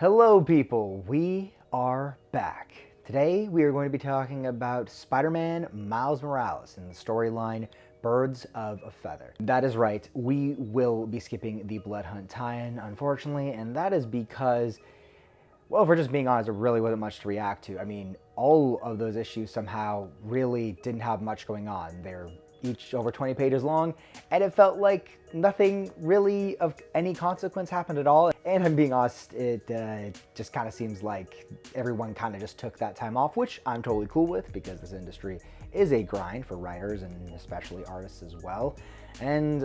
Hello people, we are back. Today we are going to be talking about Spider-Man Miles Morales in the storyline Birds of a Feather. That is right, we will be skipping the Blood Hunt tie-in, unfortunately, and that is because, well, if we're just being honest, there really wasn't much to react to. I mean, all of those issues somehow really didn't have much going on. They're each over 20 pages long, and it felt like nothing really of any consequence happened at all. And I'm being honest, it just kind of seems like everyone kind of just took that time off, which I'm totally cool with because this industry is a grind for writers and especially artists as well. And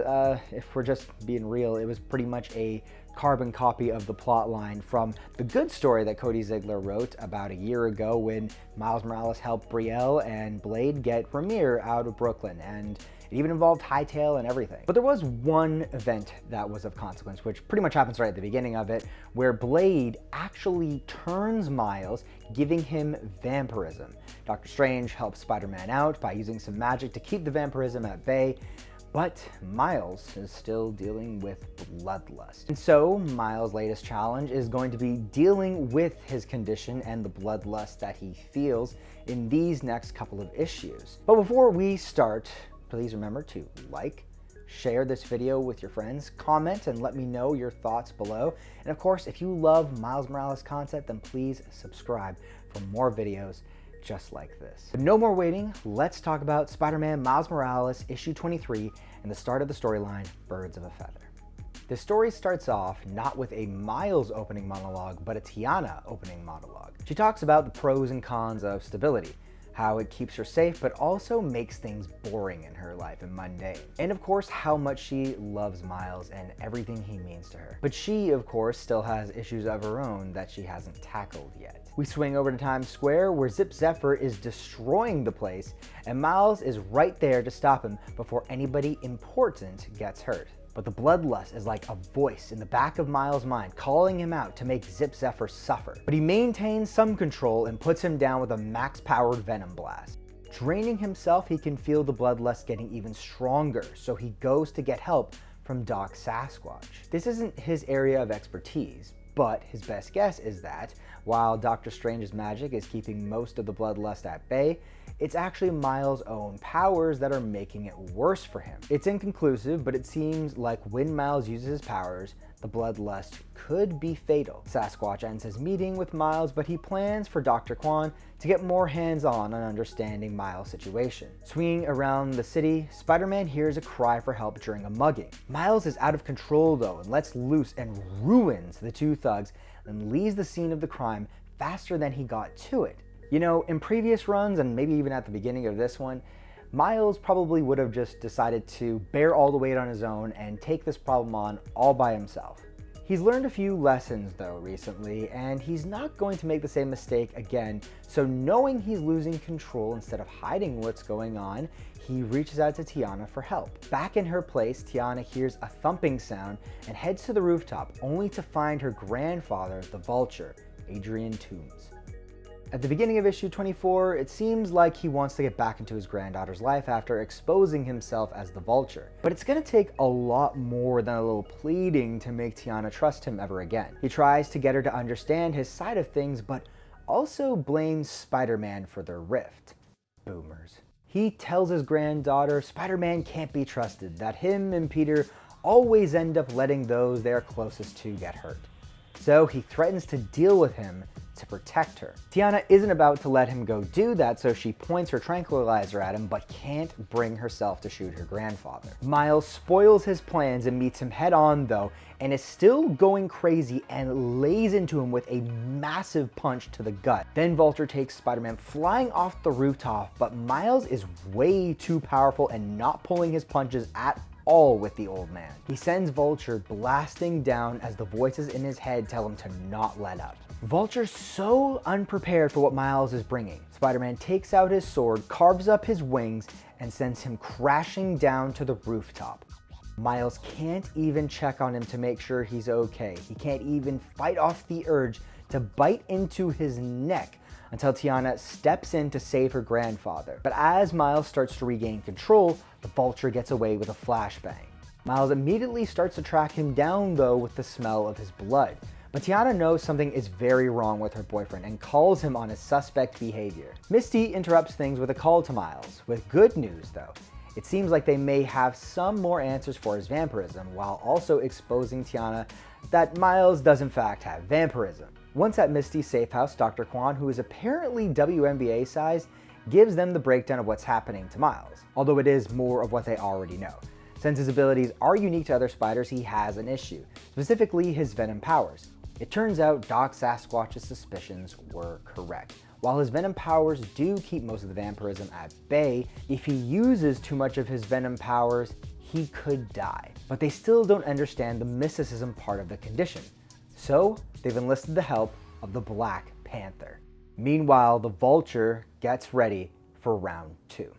if we're just being real, it was pretty much a carbon copy of the plot line from the good story that Cody Ziglar wrote about a year ago when Miles Morales helped Brielle and Blade get Ramir out of Brooklyn, and it even involved Hightail and everything. But there was one event that was of consequence, which pretty much happens right at the beginning of it, where Blade actually turns Miles, giving him vampirism. Dr. Strange helps Spider-Man out by using some magic to keep the vampirism at bay, but Miles is still dealing with bloodlust. And so Miles' latest challenge is going to be dealing with his condition and the bloodlust that he feels in these next couple of issues. But before we start, please remember to like, share this video with your friends, comment and let me know your thoughts below. And of course, if you love Miles Morales content, then please subscribe for more videos just like this. But no more waiting, let's talk about Spider-Man Miles Morales issue 23 and the start of the storyline Birds of a Feather. The story starts off not with a Miles opening monologue, but a Tiana opening monologue. She talks about the pros and cons of stability, how it keeps her safe but also makes things boring in her life and mundane. And of course, how much she loves Miles and everything he means to her. But she, of course, still has issues of her own that she hasn't tackled yet. We swing over to Times Square where Zip Zephyr is destroying the place and Miles is right there to stop him before anybody important gets hurt. But the bloodlust is like a voice in the back of Miles' mind calling him out to make Zip Zephyr suffer. But he maintains some control and puts him down with a max-powered venom blast. Draining himself, he can feel the bloodlust getting even stronger, so he goes to get help from Doc Sasquatch. This isn't his area of expertise, but his best guess is that, while Dr. Strange's magic is keeping most of the bloodlust at bay, it's actually Miles' own powers that are making it worse for him. It's inconclusive, but it seems like when Miles uses his powers, the bloodlust could be fatal. Sasquatch ends his meeting with Miles, but he plans for Dr. Quan to get more hands-on on understanding Miles' situation. Swinging around the city, Spider-Man hears a cry for help during a mugging. Miles is out of control though and lets loose and ruins the two thugs and leaves the scene of the crime faster than he got to it. You know, in previous runs, and maybe even at the beginning of this one, Miles probably would have just decided to bear all the weight on his own and take this problem on all by himself. He's learned a few lessons though recently, and he's not going to make the same mistake again, so knowing he's losing control instead of hiding what's going on, he reaches out to Tiana for help. Back in her place, Tiana hears a thumping sound and heads to the rooftop, only to find her grandfather, the Vulture, Adrian Toombs. At the beginning of issue 24, it seems like he wants to get back into his granddaughter's life after exposing himself as the Vulture. But it's gonna take a lot more than a little pleading to make Tiana trust him ever again. He tries to get her to understand his side of things, but also blames Spider-Man for their rift. Boomers. He tells his granddaughter Spider-Man can't be trusted, that him and Peter always end up letting those they are closest to get hurt. So he threatens to deal with him to protect her. Tiana isn't about to let him go do that, so she points her tranquilizer at him but can't bring herself to shoot her grandfather. Miles spoils his plans and meets him head on though, and is still going crazy and lays into him with a massive punch to the gut. Then Vulture takes Spider-Man flying off the rooftop, but Miles is way too powerful and not pulling his punches at all with the old man. He sends Vulture blasting down as the voices in his head tell him to not let up. Vulture's so unprepared for what Miles is bringing. Spider-Man takes out his sword, carves up his wings, and sends him crashing down to the rooftop. Miles can't even check on him to make sure he's okay. He can't even fight off the urge to bite into his neck until Tiana steps in to save her grandfather. But as Miles starts to regain control, the Vulture gets away with a flashbang. Miles immediately starts to track him down though with the smell of his blood. But Tiana knows something is very wrong with her boyfriend and calls him on his suspect behavior. Misty interrupts things with a call to Miles, with good news though. It seems like they may have some more answers for his vampirism, while also exposing Tiana that Miles does in fact have vampirism. Once at Misty's safe house, Dr. Kwan, who is apparently WNBA sized, gives them the breakdown of what's happening to Miles, although it is more of what they already know. Since his abilities are unique to other spiders, he has an issue, specifically his venom powers. It turns out Doc Sasquatch's suspicions were correct. While his venom powers do keep most of the vampirism at bay, if he uses too much of his venom powers, he could die. But they still don't understand the mysticism part of the condition. So they've enlisted the help of the Black Panther. Meanwhile, the Vulture gets ready for round 2.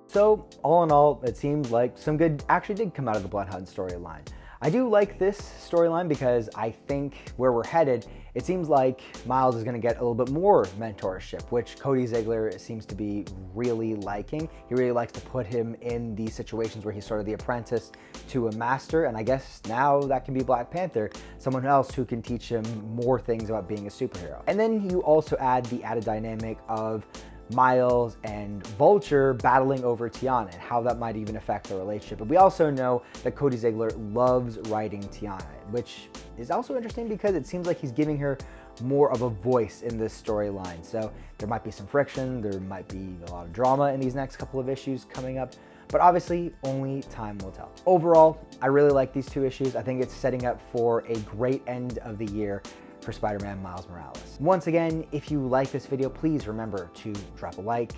So all in all, it seems like some good actually did come out of the Blood Hunt storyline. I do like this storyline because I think where we're headed, it seems like Miles is going to get a little bit more mentorship, which Cody Ziglar seems to be really liking. He really likes to put him in these situations where he's sort of the apprentice to a master, and I guess now that can be Black Panther, someone else who can teach him more things about being a superhero. And then you also add the added dynamic of Miles and Vulture battling over Tiana and how that might even affect their relationship. But we also know that Cody Ziglar loves writing Tiana, which is also interesting because it seems like he's giving her more of a voice in this storyline. So there might be some friction, there might be a lot of drama in these next couple of issues coming up, but obviously only time will tell. Overall, I really like these 2 issues. I think it's setting up for a great end of the year for Spider-Man Miles Morales. Once again, if you like this video, please remember to drop a like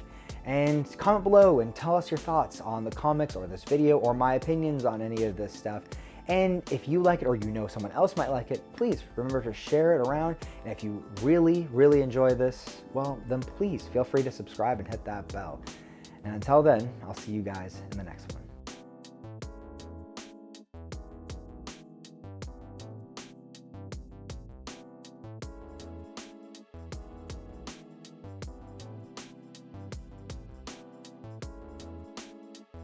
and comment below and tell us your thoughts on the comics or this video or my opinions on any of this stuff. And if you like it or you know someone else might like it, please remember to share it around. And if you really, really enjoy this, well, then please feel free to subscribe and hit that bell. And until then, I'll see you guys in the next one.